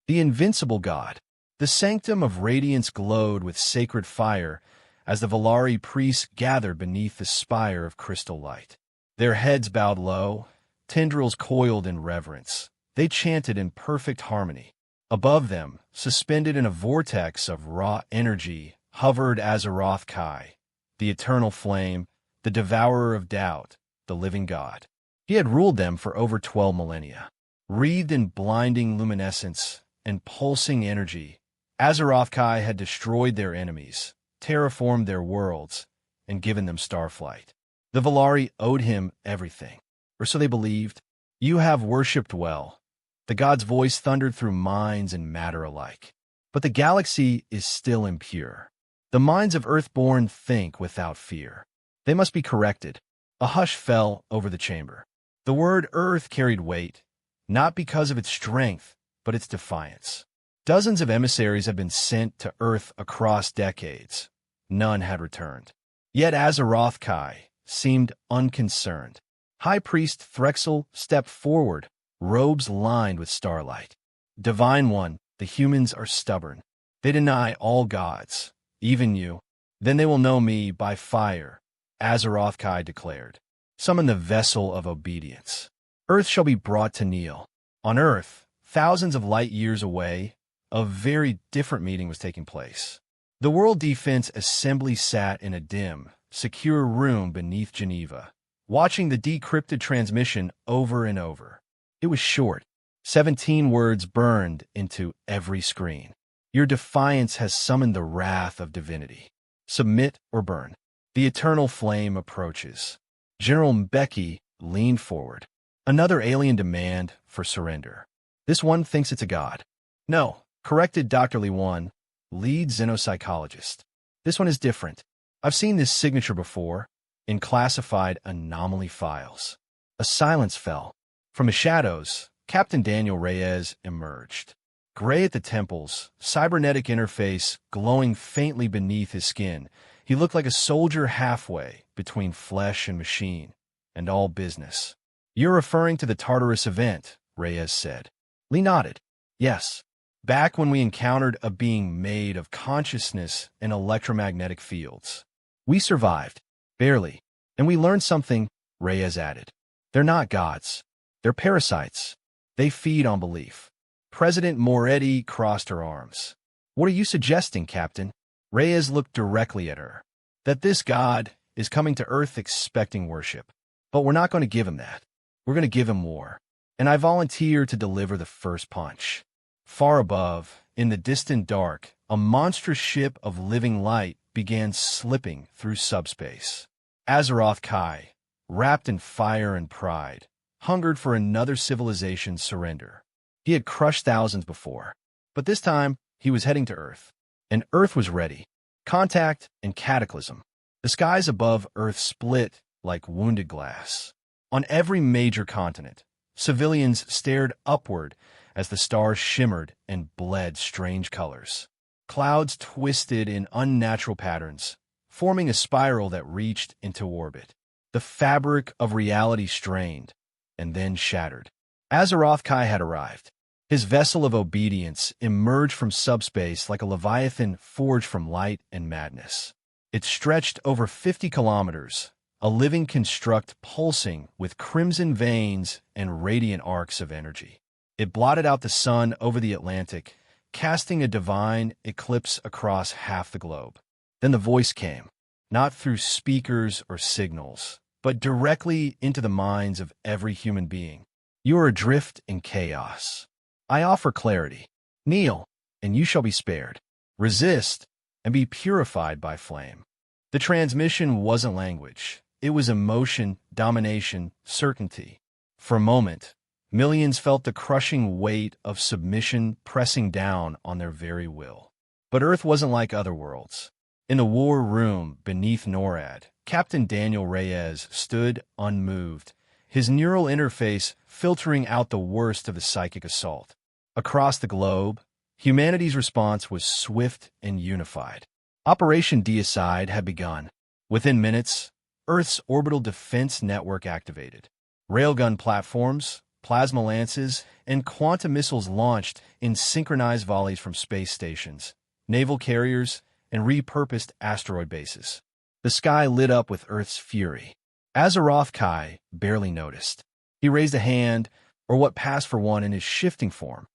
The Invincible God. The sanctum of radiance glowed with sacred fire as the Valari priests gathered beneath the spire of crystal light. Their heads bowed low, tendrils coiled in reverence. They chanted in perfect harmony. Above them, suspended in a vortex of raw energy, hovered Azeroth Kai, the eternal flame, the devourer of doubt, the living God. He had ruled them for over 12 millennia. Wreathed in blinding luminescence and pulsing energy, Azeroth Kai had destroyed their enemies, terraformed their worlds, and given them starflight. The Valari owed him everything, or so they believed. You have worshipped well. The god's voice thundered through minds and matter alike. But the galaxy is still impure. The minds of Earthborn think without fear. They must be corrected. A hush fell over the chamber. The word Earth carried weight, not because of its strength, but its defiance. Dozens of emissaries have been sent to Earth across decades. None had returned. Yet Azeroth Kai seemed unconcerned. High Priest Threxel stepped forward, robes lined with starlight. Divine One, the humans are stubborn. They deny all gods, even you. Then they will know me by fire, Azeroth Kai declared. Summon the vessel of obedience. Earth shall be brought to kneel. On Earth, thousands of light years away, a very different meeting was taking place. The World Defense Assembly sat in a dim, secure room beneath Geneva, watching the decrypted transmission over and over. It was short. 17 words burned into every screen. Your defiance has summoned the wrath of divinity. Submit or burn. The eternal flame approaches. General Mbeki leaned forward. Another alien demand for surrender. This one thinks it's a god. No, corrected Dr. Lee One, lead xenopsychologist. This one is different. I've seen this signature before in classified anomaly files. A silence fell. From the shadows, Captain Daniel Reyes emerged. Gray at the temples, cybernetic interface glowing faintly beneath his skin, he looked like a soldier halfway between flesh and machine, and all business. You're referring to the Tartarus event, Reyes said. Lee nodded. Yes. Back when we encountered a being made of consciousness and electromagnetic fields. We survived. Barely. And we learned something, Reyes added. They're not gods. They're parasites. They feed on belief. President Moretti crossed her arms. What are you suggesting, Captain? Reyes looked directly at her. That this god is coming to Earth expecting worship. But we're not going to give him that. We're going to give him war. And I volunteer to deliver the first punch. Far above, in the distant dark, a monstrous ship of living light began slipping through subspace. Azeroth Kai, wrapped in fire and pride, hungered for another civilization's surrender. He had crushed thousands before, but this time he was heading to Earth. And Earth was ready. Contact and cataclysm. The skies above Earth split like wounded glass. On every major continent, civilians stared upward as the stars shimmered and bled strange colors. Clouds twisted in unnatural patterns, forming a spiral that reached into orbit. The fabric of reality strained, and then shattered. Azeroth Kai had arrived. His vessel of obedience emerged from subspace like a leviathan forged from light and madness. It stretched over 50 kilometers, a living construct pulsing with crimson veins and radiant arcs of energy. It blotted out the sun over the Atlantic, casting a divine eclipse across half the globe. Then the voice came, not through speakers or signals, but directly into the minds of every human being. You are adrift in chaos. I offer clarity. Kneel, and you shall be spared. Resist, and be purified by flame. The transmission wasn't language. It was emotion, domination, certainty. For a moment, millions felt the crushing weight of submission pressing down on their very will. But Earth wasn't like other worlds. In the war room beneath NORAD, Captain Daniel Reyes stood unmoved, his neural interface filtering out the worst of the psychic assault. Across the globe, humanity's response was swift and unified. Operation Deicide had begun. Within minutes, Earth's orbital defense network activated. Railgun platforms, plasma lances, and quantum missiles launched in synchronized volleys from space stations, naval carriers, and repurposed asteroid bases. The sky lit up with Earth's fury. Azeroth Kai barely noticed. He raised a hand, or what passed for one in his shifting form,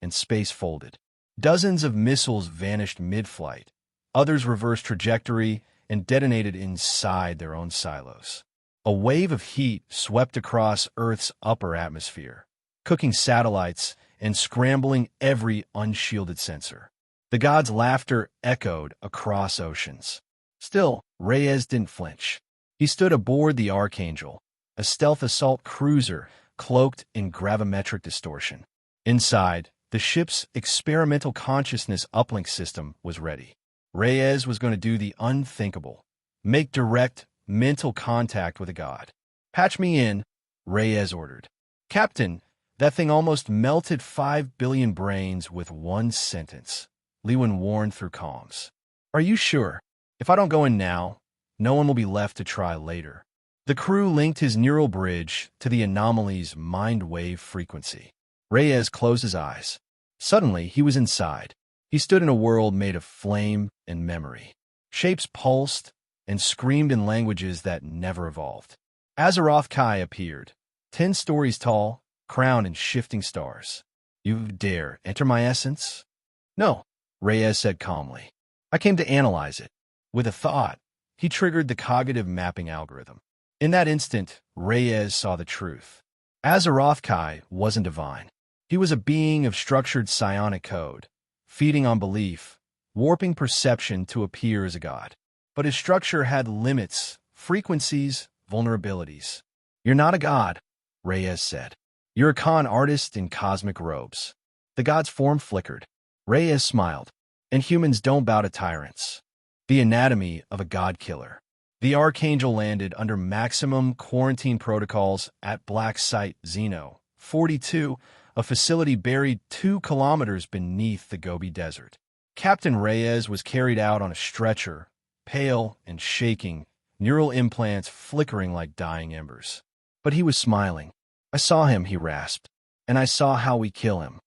and space folded. Dozens of missiles vanished mid-flight. Others reversed trajectory and detonated inside their own silos. A wave of heat swept across Earth's upper atmosphere, cooking satellites and scrambling every unshielded sensor. The gods' laughter echoed across oceans. Still, Reyes didn't flinch. He stood aboard the Archangel, a stealth assault cruiser cloaked in gravimetric distortion. Inside, the ship's experimental consciousness uplink system was ready. Reyes was going to do the unthinkable, make direct mental contact with a god. "Patch me in," Reyes ordered. "Captain, that thing almost melted 5 billion brains with one sentence," Lewin warned through comms. "Are you sure? If I don't go in now, no one will be left to try later." The crew linked his neural bridge to the anomaly's mind wave frequency. Reyes closed his eyes. Suddenly, he was inside. He stood in a world made of flame and memory. Shapes pulsed and screamed in languages that never evolved. Azeroth Kai appeared, 10 stories tall, crowned in shifting stars. "You dare enter my essence?" "No," Reyes said calmly. "I came to analyze it." With a thought, he triggered the cognitive mapping algorithm. In that instant, Reyes saw the truth. Azeroth Kai wasn't divine. He was a being of structured psionic code, feeding on belief, warping perception to appear as a god. But his structure had limits, frequencies, vulnerabilities. "You're not a god," Reyes said. "You're a con artist in cosmic robes." The god's form flickered. Reyes smiled. "And humans don't bow to tyrants." The anatomy of a god killer. The Archangel landed under maximum quarantine protocols at Black Site Xeno 42, a facility buried 2 kilometers beneath the Gobi Desert. Captain Reyes was carried out on a stretcher, pale and shaking, neural implants flickering like dying embers. But he was smiling. "I saw him," he rasped, "and I saw how we kill him."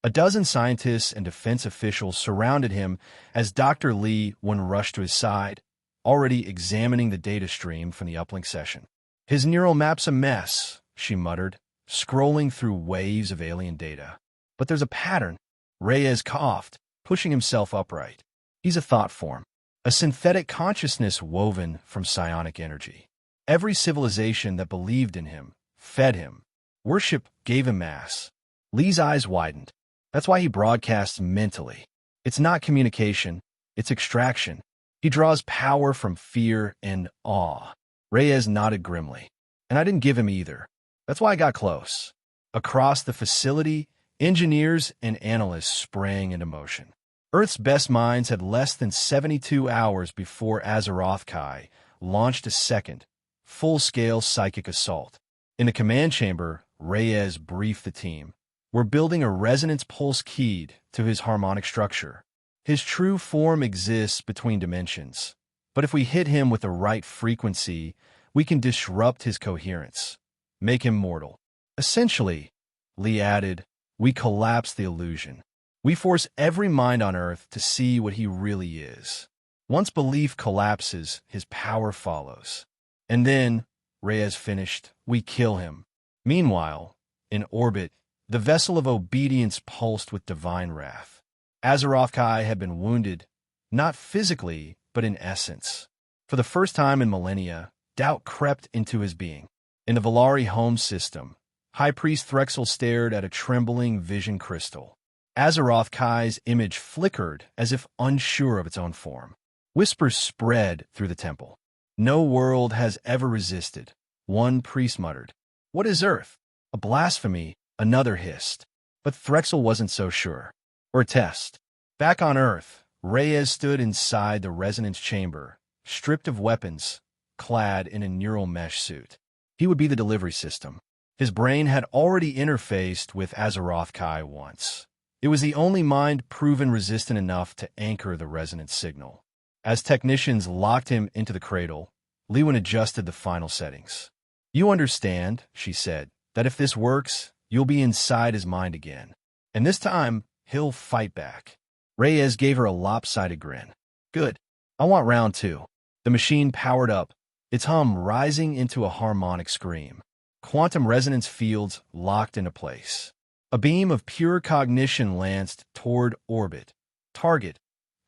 A dozen scientists and defense officials surrounded him as Dr. Lee rushed to his side, already examining the data stream from the uplink session. "His neural map's a mess," she muttered, scrolling through waves of alien data. "But there's a pattern." Reyes coughed, pushing himself upright. "He's a thought form, a synthetic consciousness woven from psionic energy. Every civilization that believed in him, fed him, worship gave him mass." Lee's eyes widened. "That's why he broadcasts mentally. It's not communication, it's extraction. He draws power from fear and awe." Reyes nodded grimly. "And I didn't give him either. That's why I got close." Across the facility, engineers and analysts sprang into motion. Earth's best minds had less than 72 hours before Azeroth Kai launched a second, full-scale psychic assault. In the command chamber, Reyes briefed the team. "We're building a resonance pulse keyed to his harmonic structure. His true form exists between dimensions, but if we hit him with the right frequency, we can disrupt his coherence, make him mortal. Essentially," Lee added, "we collapse the illusion. We force every mind on Earth to see what he really is. Once belief collapses, his power follows. And then," Reyes finished, "we kill him." Meanwhile, in orbit, the vessel of obedience pulsed with divine wrath. Azeroth Kai had been wounded, not physically, but in essence. For the first time in millennia, doubt crept into his being. In the Valari home system, High Priest Threxel stared at a trembling vision crystal. Azeroth Kai's image flickered as if unsure of its own form. Whispers spread through the temple. "No world has ever resisted," one priest muttered. "What is Earth? A blasphemy," another hissed. But Threxel wasn't so sure. "Or a test." Back on Earth, Reyes stood inside the resonance chamber, stripped of weapons, clad in a neural mesh suit. He would be the delivery system. His brain had already interfaced with Azeroth Kai once. It was the only mind proven resistant enough to anchor the resonance signal. As technicians locked him into the cradle, Lewin adjusted the final settings. "You understand," she said, "that if this works, You'll be inside his mind again. And this time, he'll fight back. Reyes gave her a lopsided grin. Good. I want round two. The machine powered up, its hum rising into a harmonic scream. Quantum resonance fields locked into place. A beam of pure cognition lanced toward orbit. Target,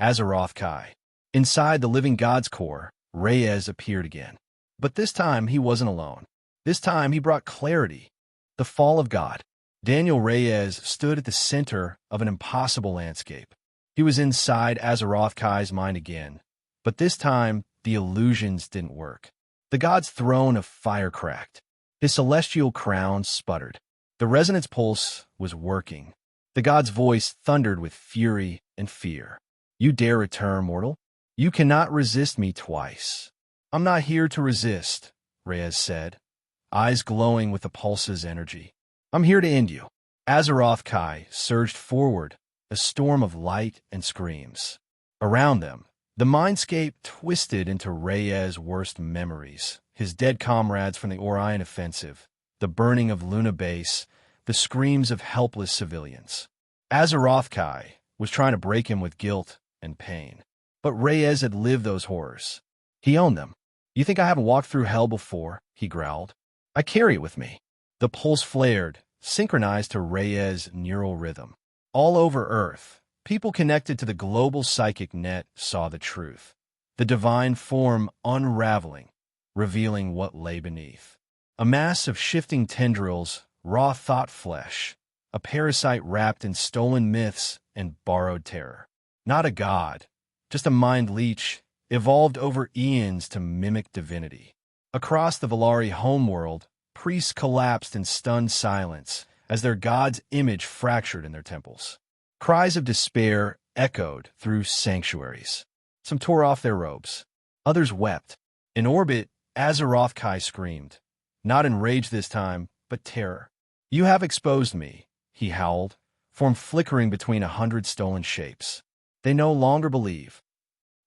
Azeroth Kai. Inside the living god's core, Reyes appeared again. But this time he wasn't alone. This time he brought clarity. The fall of God. Daniel Reyes stood at the center of an impossible landscape. He was inside Azeroth Kai's mind again. But this time, the illusions didn't work. The god's throne of fire cracked. His celestial crown sputtered. The resonance pulse was working. The god's voice thundered with fury and fear. You dare return, mortal? You cannot resist me twice. I'm not here to resist, Reyes said, eyes glowing with the pulse's energy. I'm here to end you. Azeroth Kai surged forward, a storm of light and screams. Around them, the mindscape twisted into Reyes' worst memories, his dead comrades from the Orion offensive, the burning of Luna Base, the screams of helpless civilians. Azeroth Kai was trying to break him with guilt and pain. But Reyes had lived those horrors. He owned them. You think I haven't walked through hell before? He growled. I carry it with me. The pulse flared, synchronized to Reyes' neural rhythm. All over Earth, people connected to the global psychic net saw the truth. The divine form unraveling, revealing what lay beneath. A mass of shifting tendrils, raw thought flesh, a parasite wrapped in stolen myths and borrowed terror. Not a god, just a mind leech, evolved over eons to mimic divinity. Across the Valari homeworld, priests collapsed in stunned silence as their god's image fractured in their temples. Cries of despair echoed through sanctuaries. Some tore off their robes. Others wept. In orbit, Azeroth Kai screamed, not in rage this time, but terror. You have exposed me, he howled, form flickering between 100 stolen shapes. They no longer believe.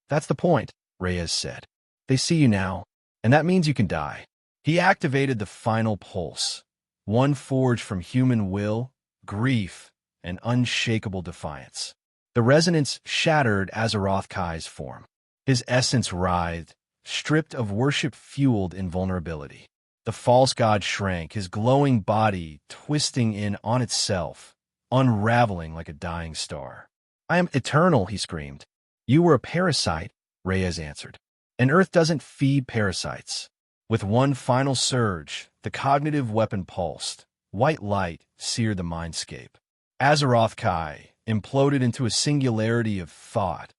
That's the point, Reyes said. They see you now, and that means you can die. He activated the final pulse, one forged from human will, grief, and unshakable defiance. The resonance shattered Azeroth Kai's form. His essence writhed, stripped of worship-fueled invulnerability. The false god shrank, his glowing body twisting in on itself, unraveling like a dying star. I am eternal, he screamed. You were a parasite, Reyes answered. And Earth doesn't feed parasites. With one final surge, the cognitive weapon pulsed. White light seared the mindscape. Azeroth Kai imploded into a singularity of thought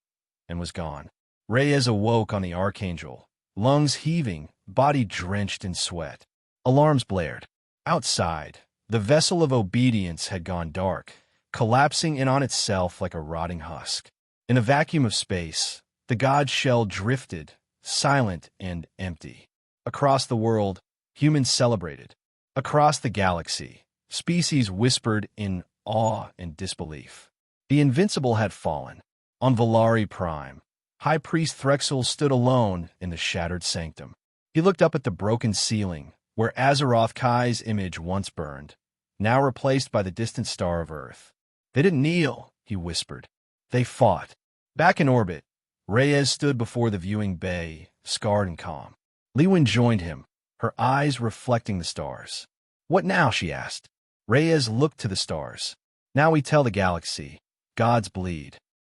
and was gone. Reyes awoke on the Archangel, lungs heaving, body drenched in sweat. Alarms blared. Outside, the vessel of obedience had gone dark, collapsing in on itself like a rotting husk. In a vacuum of space, the god's shell drifted, silent and empty. Across the world, humans celebrated. Across the galaxy, species whispered in awe and disbelief. The Invincible had fallen. On Valari Prime, High Priest Threxel stood alone in the shattered sanctum. He looked up at the broken ceiling, where Azeroth Kai's image once burned, now replaced by the distant star of Earth. They didn't kneel, he whispered. They fought. Back in orbit, Reyes stood before the viewing bay, scarred and calm. Lewin joined him, her eyes reflecting the stars. What now, she asked. Reyes looked to the stars. Now we tell the galaxy, gods bleed.